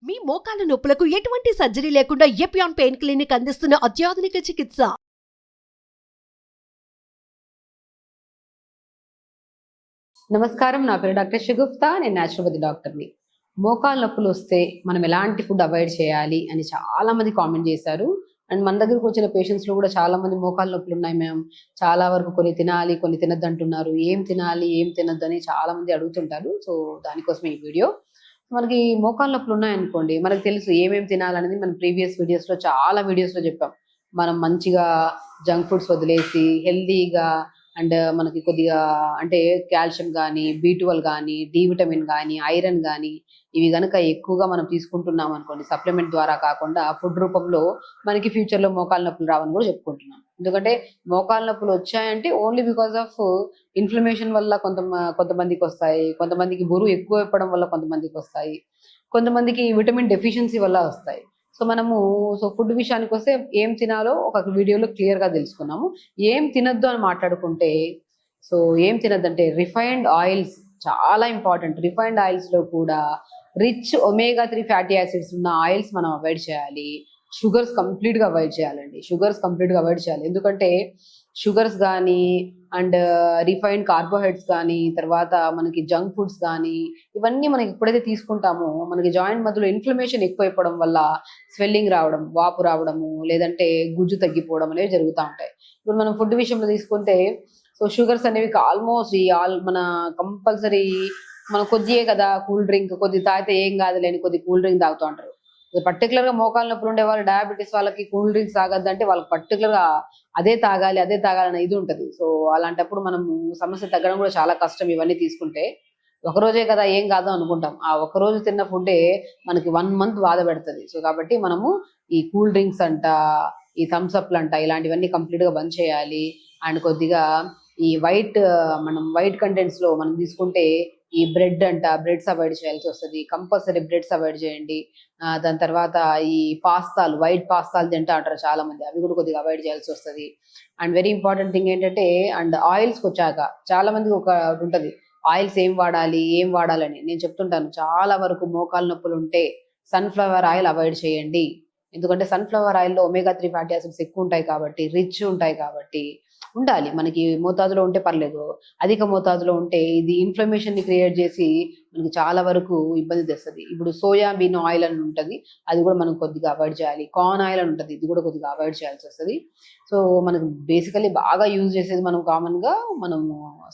మీ మోకాల నొప్పులకు ఎటువంటి సర్జరీ లేకుండా ఎపియాన్ పెయిన్ క్లినిక్ అందిస్తున్న అత్యాధునిక చికిత్స. నమస్కారం, నా పేరు డాక్టర్ షగుఫ్తా. నేను న్యాచురోపతి డాక్టర్ని. మోకాలు నొప్పులు వస్తే మనం ఎలాంటి ఫుడ్ అవాయిడ్ చేయాలి అని చాలా మంది కామెంట్ చేశారు. అండ్ మన దగ్గరకు వచ్చిన పేషెంట్స్లో కూడా చాలా మంది మోకాలు నొప్పులు ఉన్నాయి మ్యామ్, చాలా వరకు కొన్ని తినాలి కొన్ని తినద్దు అంటున్నారు. ఏం తినాలి ఏం తినద్దు అని చాలా మంది అడుగుతుంటారు. సో దానికోసం ఈ వీడియో. మనకి మోకాలు నొప్పులు ఉన్నాయనుకోండి, మనకు తెలుసు ఏమేమి తినాలనేది మనం ప్రీవియస్ వీడియోస్లో చాలా వీడియోస్లో చెప్పాం. మనం మంచిగా జంక్ ఫుడ్స్ వదిలేసి హెల్దీగా అండ్ మనకి కొద్దిగా అంటే కాల్షియం కానీ, B12 కానీ, డి విటమిన్ కానీ, ఐరన్ కానీ ఇవి కనుక ఎక్కువగా మనం తీసుకుంటున్నాం అనుకోండి, సప్లిమెంట్ ద్వారా కాకుండా ఫుడ్ రూపంలో మనకి ఫ్యూచర్లో మోకాలు నొప్పులు రావని కూడా చెప్పుకుంటున్నాం. ఎందుకంటే మోకాలు నొప్పులు వచ్చాయంటే ఓన్లీ బికాస్ ఆఫ్ ఇన్ఫ్లమేషన్ వల్ల కొంతమందికి వస్తాయి, కొంతమందికి బరువు ఎక్కువ ఇవ్వడం వల్ల కొంతమందికి వస్తాయి, కొంతమందికి విటమిన్ డెఫిషియన్సీ వల్ల వస్తాయి. సో ఫుడ్ విషయానికి వస్తే ఏం తినాలో ఒక వీడియోలో క్లియర్గా తెలుసుకున్నాము. ఏం తినద్దు అని మాట్లాడుకుంటే, సో ఏం తినద్దంటే రిఫైన్డ్ ఆయిల్స్ చాలా ఇంపార్టెంట్. రిఫైన్డ్ ఆయిల్స్లో కూడా రిచ్ ఒమేగా 3 ఫ్యాటీ యాసిడ్స్ ఉన్న ఆయిల్స్ మనం అవాయిడ్ చేయాలి. షుగర్స్ కంప్లీట్గా అవాయిడ్ చేయాలండి. ఎందుకంటే షుగర్స్ కానీ అండ్ రిఫైన్డ్ కార్బోహైడ్రేట్స్ కానీ, తర్వాత మనకి జంక్ ఫుడ్స్ కానీ ఇవన్నీ మనకి ఎప్పుడైతే తీసుకుంటామో మనకి జాయింట్ మధ్యలో ఇన్ఫ్లమేషన్ ఎక్కువైపోవడం వల్ల స్వెల్లింగ్ రావడం, వాపు రావడము, లేదంటే గుజ్జు తగ్గిపోవడం అనేవి జరుగుతూ ఉంటాయి. ఇప్పుడు మనం ఫుడ్ విషయంలో తీసుకుంటే సో షుగర్స్ అనేవి ఆల్మోస్ట్ మన కంపల్సరీ మనం కొద్దియే కదా, కూల్ డ్రింక్ కొద్ది తాగితే ఏం కాదులేని కొద్ది కూల్ డ్రింక్ తాగుతూ ఉంటారు. పర్టికులర్గా మోకాలు నొప్పులు ఉండే వాళ్ళు, డయాబెటీస్ వాళ్ళకి కూల్ డ్రింక్స్ తాగద్దంటే వాళ్ళకి పర్టికులర్గా అదే తాగాలి అనే ఇది ఉంటుంది. సో అలాంటప్పుడు మనము సమస్య తగ్గడం కూడా చాలా కష్టం. ఇవన్నీ తీసుకుంటే ఒకరోజే కదా ఏం కాదు అనుకుంటాం, ఆ ఒకరోజు తిన్న ఫుడ్డే మనకి 1 month బాధ పెడుతుంది. సో కాబట్టి మనము ఈ కూల్ డ్రింక్స్ అంట, ఈ థమ్స్అప్లు అంట, ఇలాంటివన్నీ కంప్లీట్గా బంద్ చేయాలి. అండ్ కొద్దిగా ఈ వైట్ కంటెంట్స్లో మనం తీసుకుంటే ఈ బ్రెడ్స్ అవాయిడ్ చేయాల్సి వస్తుంది. కంపల్సరీ బ్రెడ్స్ అవాయిడ్ చేయండి. దాని తర్వాత ఈ వైట్ పాస్తాలు తింటా అంటారు చాలా మంది, అవి కూడా కొద్దిగా అవాయిడ్ చేయాల్సి వస్తుంది. అండ్ వెరీ ఇంపార్టెంట్ థింగ్ ఏంటంటే, అండ్ ఆయిల్స్కి వచ్చాక చాలా మందికి ఒక ఉంటుంది, ఆయిల్స్ ఏం వాడాలని నేను చెప్తుంటాను. చాలా వరకు మోకాలు నొప్పులు ఉంటే సన్ఫ్లవర్ ఆయిల్ అవాయిడ్ చేయండి. ఎందుకంటే సన్ఫ్లవర్ ఆయిల్లో ఒమేగా 3 ఫ్యాటీ యాసిడ్స్ ఎక్కువ ఉంటాయి కాబట్టి, రిచ్ ఉంటాయి కాబట్టి ఉండాలి. మనకి మోతాదులో ఉంటే పర్లేదు, అధిక మోతాదులో ఉంటే ఇది ఇన్ఫ్లమేషన్ ని క్రియేట్ చేసి మనకి చాలా వరకు ఇబ్బంది తెస్తుంది. ఇప్పుడు సోయాబీన్ ఆయిల్ అని ఉంటుంది, అది కూడా మనం కొద్దిగా అవాయిడ్ చేయాలి. కార్న్ ఆయిల్ అని ఉంటుంది, ఇది కూడా కొద్దిగా అవాయిడ్ చేయాల్సి వస్తుంది. సో మనకు బేసికలీ బాగా యూజ్ చేసేది మనం కామన్గా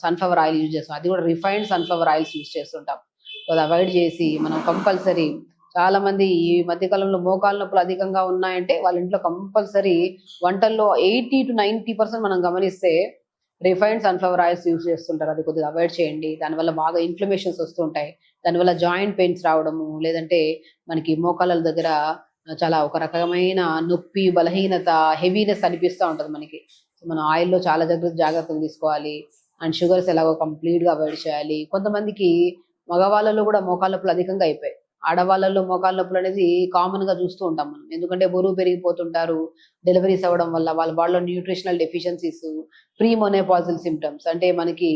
సన్ఫ్లవర్ ఆయిల్ యూజ్ చేస్తాం, అది కూడా రిఫైన్డ్ సన్ఫ్లవర్ ఆయిల్స్ యూజ్ చేస్తుంటాం. సో అది అవాయిడ్ చేసి మనం కంపల్సరీ, చాలా మంది ఈ మధ్యకాలంలో మోకాలు నొప్పులు అధికంగా ఉన్నాయంటే వాళ్ళ ఇంట్లో కంపల్సరీ వంటల్లో 80 to 90% మనం గమనిస్తే రిఫైన్డ్ సన్ఫ్లవర్ ఆయిల్స్ యూజ్ చేస్తుంటారు. అది కొద్దిగా అవాయిడ్ చేయండి. దానివల్ల బాగా ఇన్ఫ్లమేషన్స్ వస్తుంటాయి, దానివల్ల జాయింట్ పెయిన్స్ రావడము, లేదంటే మనకి మోకాళ్ళ దగ్గర చాలా ఒక రకమైన నొప్పి, బలహీనత, హెవీనెస్ అనిపిస్తూ ఉంటుంది మనకి. సో మనం ఆయిల్లో చాలా జాగ్రత్తలు తీసుకోవాలి. అండ్ షుగర్స్ ఎలాగో కంప్లీట్గా అవాయిడ్ చేయాలి. కొంతమందికి మగవాళ్ళలో కూడా మోకాళ్ళ నొప్పులు అధికంగా అయిపోయాయి. ఆడవాళ్ళలో మోకాళ్ళ నొప్పులు అనేది కామన్ గా చూస్తూ ఉంటాం మనం. ఎందుకంటే బరువు పెరిగిపోతుంటారు, డెలివరీస్ అవ్వడం వల్ల వాళ్ళ బాడీలో nutritional deficiencies, pre menopausal symptoms అంటే మనకి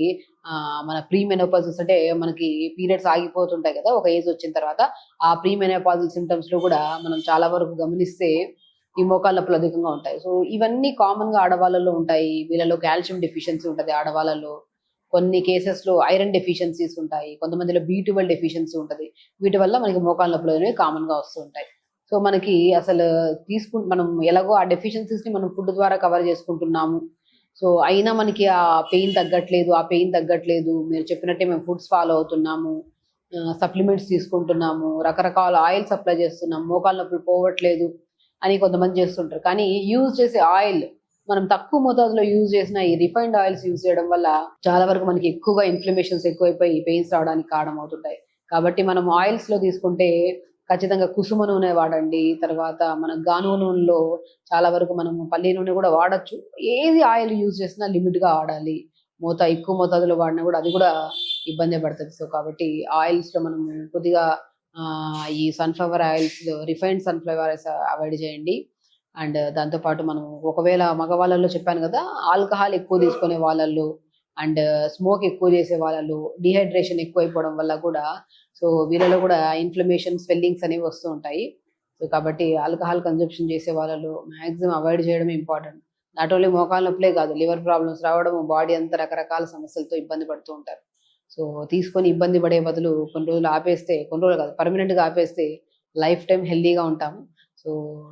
మన ప్రీ మెనోపాజల్స్ అంటే మనకి పీరియడ్స్ ఆగిపోతుంటాయి కదా ఒక ఏజ్ వచ్చిన తర్వాత, ఆ ప్రీ మెనోపాజల్ సిమ్టమ్స్ లో కూడా మనం చాలా వరకు గమనిస్తే ఈ మోకాళ్ళ నొప్పులు అధికంగా ఉంటాయి. సో ఇవన్నీ కామన్ గా ఆడవాళ్ళలో ఉంటాయి. వీళ్ళలో కాల్షియం డెఫిషియన్సీ ఉంటుంది ఆడవాళ్ళలో, కొన్ని కేసెస్లో ఐరన్ డెఫిషియన్సీస్ ఉంటాయి, కొంతమందిలో B12 డెఫిషియన్సీ ఉంటుంది. వీటి వల్ల మనకి మోకాళ్ళ నొప్పులు అనేవి కామన్గా వస్తూ ఉంటాయి. సో మనకి అసలు మనం ఎలాగో ఆ డెఫిషియన్సీస్ని మనం ఫుడ్ ద్వారా కవర్ చేసుకుంటున్నాము. సో అయినా మనకి ఆ పెయిన్ తగ్గట్లేదు, మీరు చెప్పినట్టే మేము ఫుడ్స్ ఫాలో అవుతున్నాము, సప్లిమెంట్స్ తీసుకుంటున్నాము, రకరకాల ఆయిల్స్ అప్లై చేస్తున్నాము, మోకాళ్ళ నొప్పులు పోవట్లేదు అని కొంతమంది చేస్తుంటారు. కానీ యూజ్ చేసే ఆయిల్ మనం తక్కువ మోతాదులో యూజ్ చేసిన ఈ రిఫైన్డ్ ఆయిల్స్ యూజ్ చేయడం వల్ల చాలా వరకు మనకి ఎక్కువగా ఇన్ఫ్లమేషన్స్ ఎక్కువైపోయి పెయిన్స్ రావడానికి కారణం అవుతుంటాయి. కాబట్టి మనం ఆయిల్స్ లో తీసుకుంటే ఖచ్చితంగా కుసుమ నూనె వాడండి. తర్వాత మన గానుగ నూనెలో చాలా వరకు మనము పల్లి నూనె కూడా వాడచ్చు. ఏది ఆయిల్ యూజ్ చేసినా లిమిట్ గా వాడాలి. ఎక్కువ మోతాదులో వాడినా కూడా అది కూడా ఇబ్బంది పడుతుంది. సో కాబట్టి ఆయిల్స్ లో మనం కొద్దిగా ఈ sunflower oils, refined sunflower oils avoid చేయండి. అండ్ దాంతోపాటు మనం ఒకవేళ మగవాళ్ళలో చెప్పాను కదా, ఆల్కహాల్ ఎక్కువ తీసుకునే వాళ్ళల్లో అండ్ స్మోక్ ఎక్కువ చేసే వాళ్ళలో, డిహైడ్రేషన్ ఎక్కువ అయిపోవడం వల్ల కూడా సో వీళ్ళలో కూడా ఇన్ఫ్లమేషన్, స్వెల్లింగ్స్ అనేవి వస్తూ ఉంటాయి. సో కాబట్టి ఆల్కహాల్ కన్జంప్షన్ చేసే వాళ్ళలో మ్యాక్సిమం అవాయిడ్ చేయడం ఇంపార్టెంట్. నాట్ ఓన్లీ మోకాళ్ళ నొప్పులే కాదు, లివర్ ప్రాబ్లమ్స్ రావడం, బాడీ అంతా రకరకాల సమస్యలతో ఇబ్బంది పడుతూ ఉంటారు. సో తీసుకొని ఇబ్బంది పడే బదులు కొన్ని రోజులు ఆపేస్తే, కొన్ని రోజులు కాదు పర్మనెంట్గా ఆపేస్తే లైఫ్ టైం హెల్దీగా ఉంటాము. సో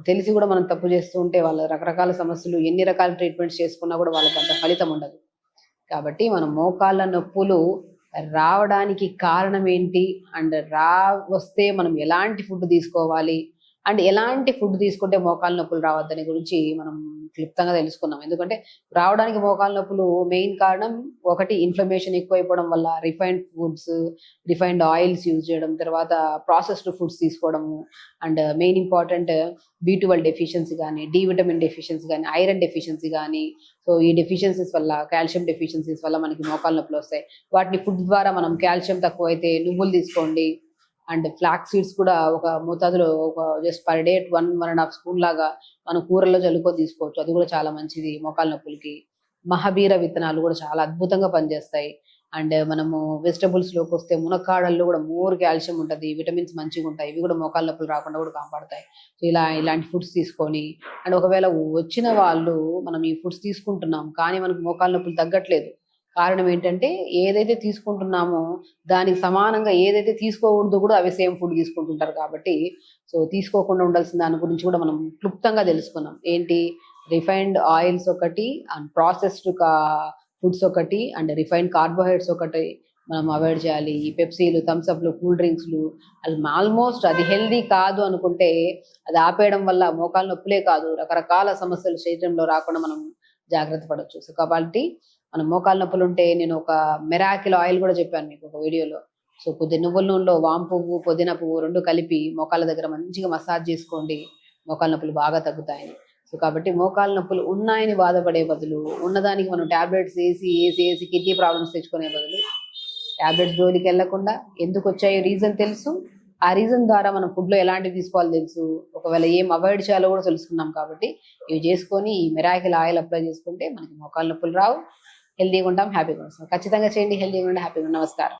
తెలిసి కూడా మనం తప్పు చేస్తూ ఉంటే వాళ్ళ రకరకాల సమస్యలు ఎన్ని రకాల ట్రీట్మెంట్స్ చేసుకున్నా కూడా వాళ్ళకి అంత ఫలితం ఉండదు. కాబట్టి మనం మోకాళ్ళ నొప్పులు రావడానికి కారణం ఏంటి, అండ్ వస్తే మనం ఎలాంటి ఫుడ్ తీసుకోవాలి, అండ్ ఎలాంటి ఫుడ్ తీసుకుంటే మోకాళ్ళ నొప్పులు రావద్దని గురించి మనం క్లుప్తంగా తెలుసుకున్నాం. ఎందుకంటే రావడానికి మోకాళ్ళ నొప్పులు మెయిన్ కారణం ఒకటి ఇన్ఫ్లమేషన్ ఎక్కువైపోవడం వల్ల refined foods, refined oils use చేయడం, తర్వాత ప్రాసెస్డ్ ఫుడ్స్ తీసుకోవడము, and main important B12 deficiency కానీ, డి విటమిన్ డెఫిషియన్సీ కానీ, ఐరన్ డెఫిషియన్సీ కానీ. సో ఈ డెఫిషియన్సీస్ వల్ల, కాల్షియం డెఫిషియన్సీస్ వల్ల మనకి మోకాళ్ళ నొప్పులు వస్తాయి. వాటిని ఫుడ్ ద్వారా మనం కాల్షియం తక్కువైతే నువ్వులు తీసుకోండి, అండ్ ఫ్లాక్స్ సీడ్స్ కూడా ఒక మోతాదులో ఒక జస్ట్ పర్ డే 1.5 స్పూన్ లాగా మనం కూరల్లో చల్లుకొని తీసుకోవచ్చు. అది కూడా చాలా మంచిది మోకాళ్ళ నొప్పులకి. మహాబీర విత్తనాలు కూడా చాలా అద్భుతంగా పనిచేస్తాయి. అండ్ మనము వెజిటబుల్స్లోకి వస్తే మునక్కాడల్లో కూడా మోర్ కాల్షియం ఉంటుంది, విటమిన్స్ మంచిగా ఉంటాయి. ఇవి కూడా మోకాళ్ళ నొప్పులు రాకుండా కూడా కాపాడతాయి. సో ఇలాంటి ఫుడ్స్ తీసుకొని, అండ్ ఒకవేళ వచ్చిన వాళ్ళు మనం ఈ ఫుడ్స్ తీసుకుంటున్నాం కానీ మనకు మోకాళ్ళ నొప్పులు తగ్గట్లేదు, కారణం ఏంటంటే ఏదైతే తీసుకుంటున్నామో దానికి సమానంగా ఏదైతే తీసుకోకూడదు కూడా అవి సేమ్ ఫుడ్ తీసుకుంటుంటారు. కాబట్టి సో తీసుకోకుండా ఉండాల్సిన దాని గురించి కూడా మనం క్లుప్తంగా తెలుసుకున్నాం. ఏంటి, రిఫైన్డ్ ఆయిల్స్ ఒకటి, అండ్ ప్రాసెస్డ్ ఫుడ్స్ ఒకటి, అండ్ రిఫైన్డ్ కార్బోహైడ్రేట్స్ ఒకటి మనం అవాయిడ్ చేయాలి. ఈ పెప్సీలు, థమ్స్అప్లు, కూల్ డ్రింక్స్లు అది ఆల్మోస్ట్ అది హెల్దీ కాదు అనుకుంటే అది ఆపేయడం వల్ల మోకాళ్ళ నొప్పులే కాదు రకరకాల సమస్యలు శరీరంలో రాకుండా మనం జాగ్రత్త పడవచ్చు. సో కాబట్టి మనం మోకాళ్ళ నొప్పులు ఉంటే నేను ఒక మెరాకిల్ ఆయిల్ కూడా చెప్పాను మీకు ఒక వీడియోలో. సో కొద్ది నువ్వుల నూనెలో వాము పువ్వు, పుదీనా పువ్వు 2 కలిపి మోకాళ్ళ దగ్గర మంచిగా మసాజ్ చేసుకోండి, మోకాళ్ళ నొప్పులు బాగా తగ్గుతాయని. సో కాబట్టి మోకాళ్ళ నొప్పులు ఉన్నాయని బాధపడే బదులు, ఉన్నదానికి మనం టాబ్లెట్స్ వేసి కిడ్నీ ప్రాబ్లమ్స్ తెచ్చుకునే బదులు టాబ్లెట్స్ జోలికి వెళ్లకుండా ఎందుకు వచ్చాయో రీజన్ తెలుసు, ఆ రీజన్ ద్వారా మనం ఫుడ్లో ఎలాంటివి తీసుకోవాలో తెలుసు, ఒకవేళ ఏం అవాయిడ్ చేయాలో కూడా తెలుసుకున్నాం. కాబట్టి ఇవి చేసుకొని ఈ మెరాకిల్ ఆయిల్ అప్లై చేసుకుంటే మనకి మోకాళ్ళ నొప్పులు రావు, హెల్దీగా ఉంటాం, హ్యాపీగా ఉంటాం. ఖచ్చితంగా చేయండి, హెల్దీగా ఉండి హ్యాపీగా. నమస్కారం.